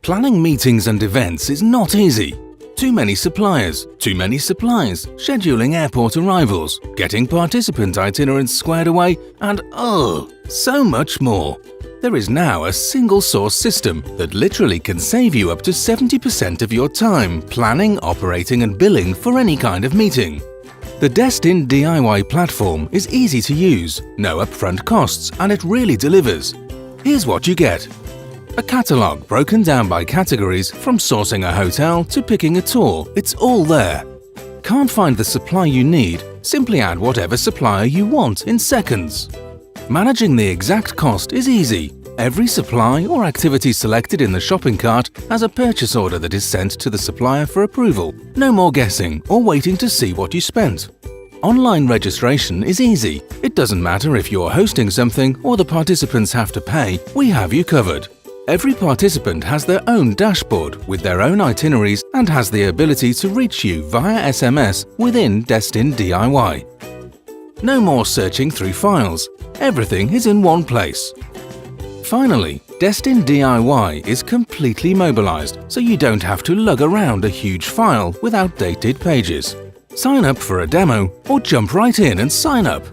Planning meetings and events is not easy. Too many suppliers, scheduling airport arrivals, getting participant itineraries squared away, and so much more. There is now a single source system that literally can save you up to 70% of your time planning, operating and billing for any kind of meeting. The Destin DIY platform is easy to use, no upfront costs, and it really delivers. Here's what you get. A catalogue broken down by categories, from sourcing a hotel to picking a tour, it's all there. Can't find the supply you need? Simply add whatever supplier you want in seconds. Managing the exact cost is easy. Every supply or activity selected in the shopping cart has a purchase order that is sent to the supplier for approval. No more guessing or waiting to see what you spent. Online registration is easy. It doesn't matter if you're hosting something or the participants have to pay, we have you covered. Every participant has their own dashboard with their own itineraries and has the ability to reach you via SMS within Destin DIY. No more searching through files. Everything is in one place. Finally, Destin DIY is completely mobilized, so you don't have to lug around a huge file with outdated pages. Sign up for a demo or jump right in and sign up.